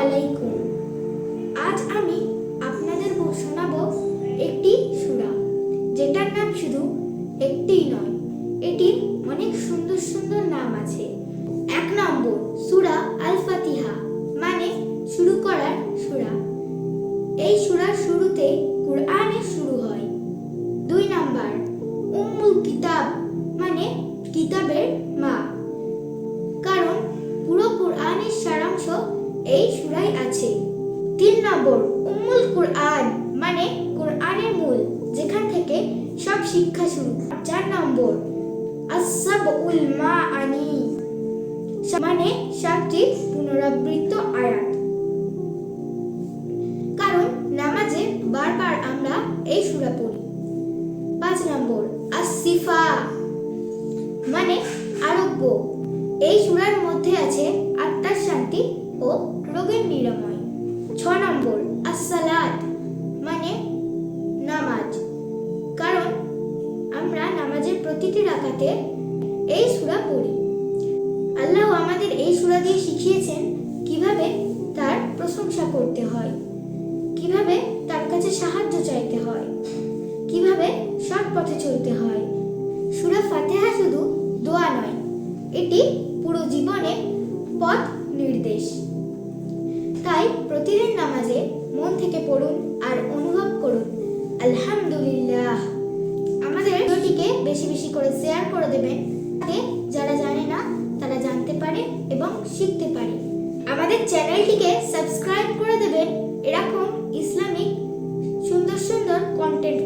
আলাইকুম। আজ আমি আপনাদের শোনাবো একটি সূরা, যেটার নাম শুধু একটিই নয়, এটির অনেক সুন্দর সুন্দর নাম আছে। 1 নম্বর সূরা আল ফাতিহা, মানে শুরু করার সূরা। এই সূরার শুরুতে কুরআনের শুরু হয়। 2 নম্বর উম্মুল কিতাব, মানে কিতাবের মা, কারণ পুরো কুরআনের সারাংশ এই সূরায় আছে। 3 নম্বর উম্মুল কুরআন, মানে কুরআনের মূল, যেখান থেকে সব শিক্ষা শুরু। 4 নম্বর আস-সাবউল মাআনি, মানে 7টি পুনরাবৃত্ত আয়াত, কারণ নামাজে বারবার আমরা এই সূরা পড়ি। 5 নম্বর আস-সিফা, মানে আরোগ্য। এই সূরার মধ্যে আছে আত্মার শান্তি ও রোগের নিরাময়। 6 নম্বর আস-সালাত, মানে নামাজ, কারণ আমরা নামাজের প্রতিটি রাকাতে এই সূরা পড়ি। আল্লাহ আমাদের এই সূরা দিয়ে শিখিয়েছেন কিভাবে তার প্রশংসা করতে হয়, কিভাবে তার কাছে সাহায্য চাইতে হয়, কিভাবে সৎ পথে চলতে হয়। সূরা ফাতিহা শুধু দোয়া নয়, এটি পুরো জীবনে পথ নির্দেশ। তাই প্রতিদিন নামাজে মন থেকে পড়ুন আর অনুভব করুন আলহামদুলিল্লাহ। আমাদের ভিডিওটিকে বেশি বেশি করে শেয়ার করে দেবেন, যাতে যারা জানে না তারা জানতে পারে এবং শিখতে পারে। আমাদের চ্যানেলটিকে সাবস্ক্রাইব করে দেবেন এরকম ইসলামিক সুন্দর সুন্দর কন্টেন্ট